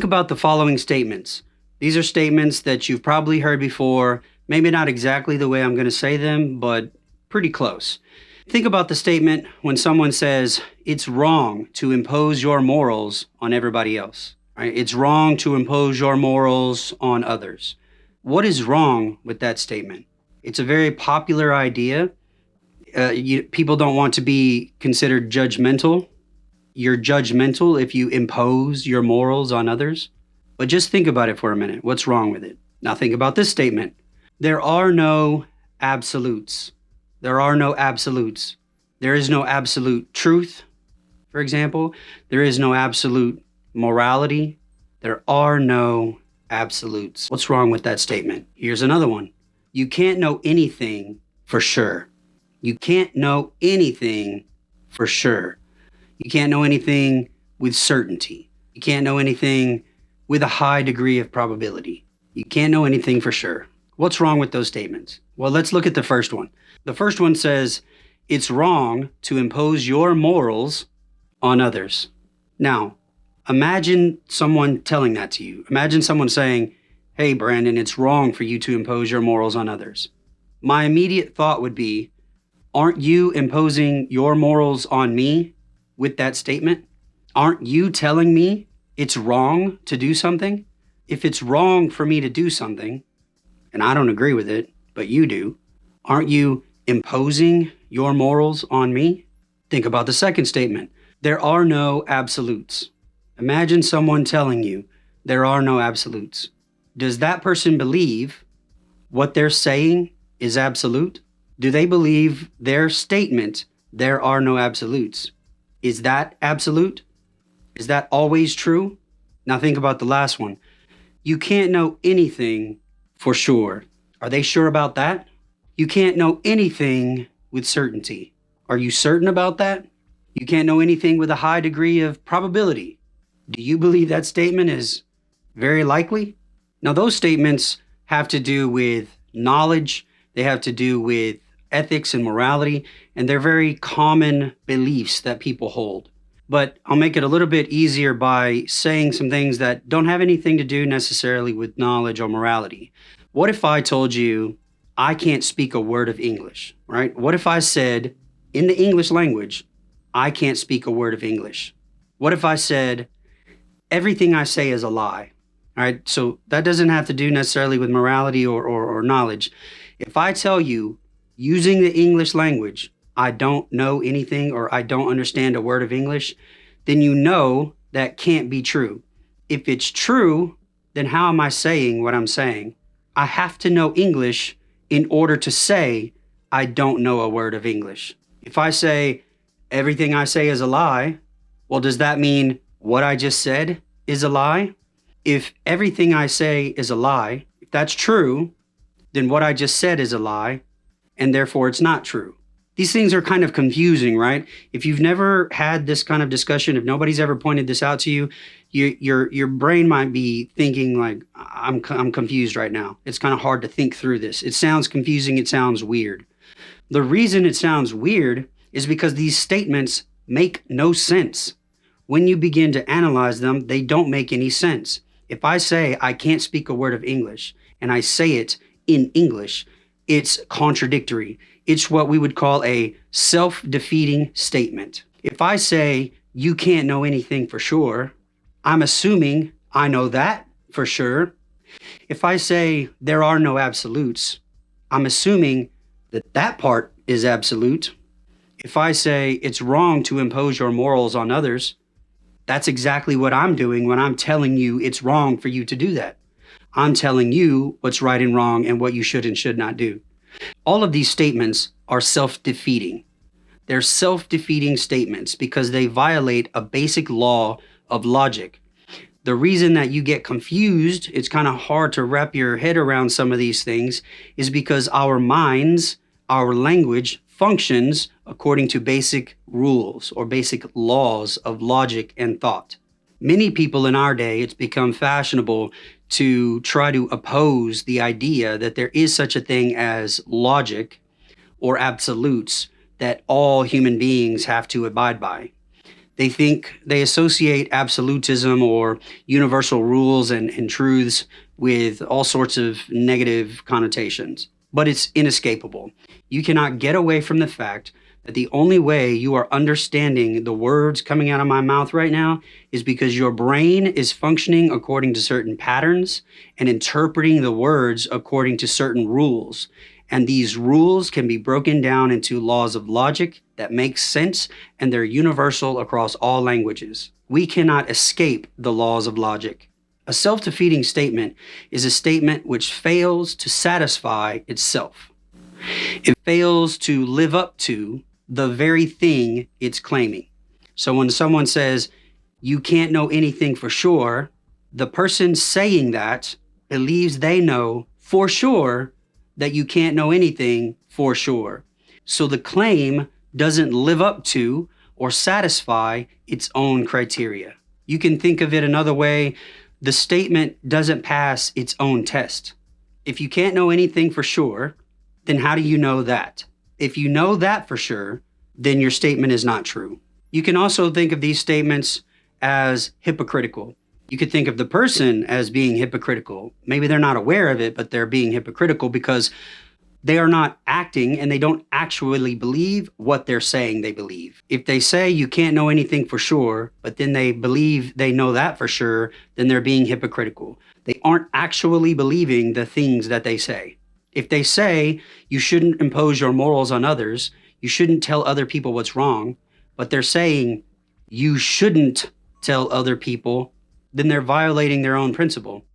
Think about the following statements. These are statements that you've probably heard before, maybe not exactly the way I'm going to say them, but pretty close. Think about the statement when someone says, it's wrong to impose your morals on everybody else. Right? It's wrong to impose your morals on others. What is wrong with that statement? It's a very popular idea. People don't want to be considered judgmental. You're judgmental if you impose your morals on others. But just think about it for a minute. What's wrong with it? Now think about this statement. There are no absolutes. There are no absolutes. There is no absolute truth, for example. There is no absolute morality. There are no absolutes. What's wrong with that statement? Here's another one. You can't know anything for sure. You can't know anything for sure. You can't know anything with certainty. You can't know anything with a high degree of probability. You can't know anything for sure. What's wrong with those statements? Well, let's look at the first one. The first one says, it's wrong to impose your morals on others. Now, imagine someone telling that to you. Imagine someone saying, hey, Brandon, it's wrong for you to impose your morals on others. My immediate thought would be, aren't you imposing your morals on me with that statement? Aren't you telling me it's wrong to do something? If it's wrong for me to do something, and I don't agree with it, but you do, aren't you imposing your morals on me? Think about the second statement. There are no absolutes. Imagine someone telling you there are no absolutes. Does that person believe what they're saying is absolute? Do they believe their statement, there are no absolutes? Is that absolute? Is that always true? Now think about the last one. You can't know anything for sure. Are they sure about that? You can't know anything with certainty. Are you certain about that? You can't know anything with a high degree of probability. Do you believe that statement is very likely? Now, those statements have to do with knowledge. They have to do with ethics and morality, and they're very common beliefs that people hold. But I'll make it a little bit easier by saying some things that don't have anything to do necessarily with knowledge or morality. What if I told you I can't speak a word of English, right? What if I said in the English language, I can't speak a word of English? What if I said everything I say is a lie? All right, so that doesn't have to do necessarily with morality or knowledge. If I tell you using the English language, I don't know anything or I don't understand a word of English, then you know that can't be true. If it's true, then how am I saying what I'm saying? I have to know English in order to say I don't know a word of English. If I say everything I say is a lie, well, does that mean what I just said is a lie? If everything I say is a lie, if that's true, then what I just said is a lie, and therefore it's not true. These things are kind of confusing, right? If you've never had this kind of discussion, if nobody's ever pointed this out to you, your brain might be thinking like, I'm confused right now. It's kind of hard to think through this. It sounds confusing. It sounds weird. The reason it sounds weird is because these statements make no sense. When you begin to analyze them, they don't make any sense. If I say I can't speak a word of English and I say it in English, it's contradictory. It's what we would call a self-defeating statement. If I say you can't know anything for sure, I'm assuming I know that for sure. If I say there are no absolutes, I'm assuming that that part is absolute. If I say it's wrong to impose your morals on others, that's exactly what I'm doing when I'm telling you it's wrong for you to do that. I'm telling you what's right and wrong and what you should and should not do. All of these statements are self-defeating. They're self-defeating statements because they violate a basic law of logic. The reason that you get confused, it's kind of hard to wrap your head around some of these things, is because our minds, our language functions according to basic rules or basic laws of logic and thought. Many people in our day, it's become fashionable to try to oppose the idea that there is such a thing as logic or absolutes that all human beings have to abide by. They associate absolutism or universal rules and truths with all sorts of negative connotations, but it's inescapable. You cannot get away from the fact that the only way you are understanding the words coming out of my mouth right now is because your brain is functioning according to certain patterns and interpreting the words according to certain rules. And these rules can be broken down into laws of logic that make sense, and they're universal across all languages. We cannot escape the laws of logic. A self-defeating statement is a statement which fails to satisfy itself. It fails to live up to the very thing it's claiming. So when someone says, you can't know anything for sure, the person saying that believes they know for sure that you can't know anything for sure. So the claim doesn't live up to or satisfy its own criteria. You can think of it another way. The statement doesn't pass its own test. If you can't know anything for sure, then how do you know that? If you know that for sure, then your statement is not true. You can also think of these statements as hypocritical. You could think of the person as being hypocritical. Maybe they're not aware of it, but they're being hypocritical because they are not acting and they don't actually believe what they're saying they believe. If they say you can't know anything for sure, but then they believe they know that for sure, then they're being hypocritical. They aren't actually believing the things that they say. If they say you shouldn't impose your morals on others, you shouldn't tell other people what's wrong, but they're saying you shouldn't tell other people, then they're violating their own principle.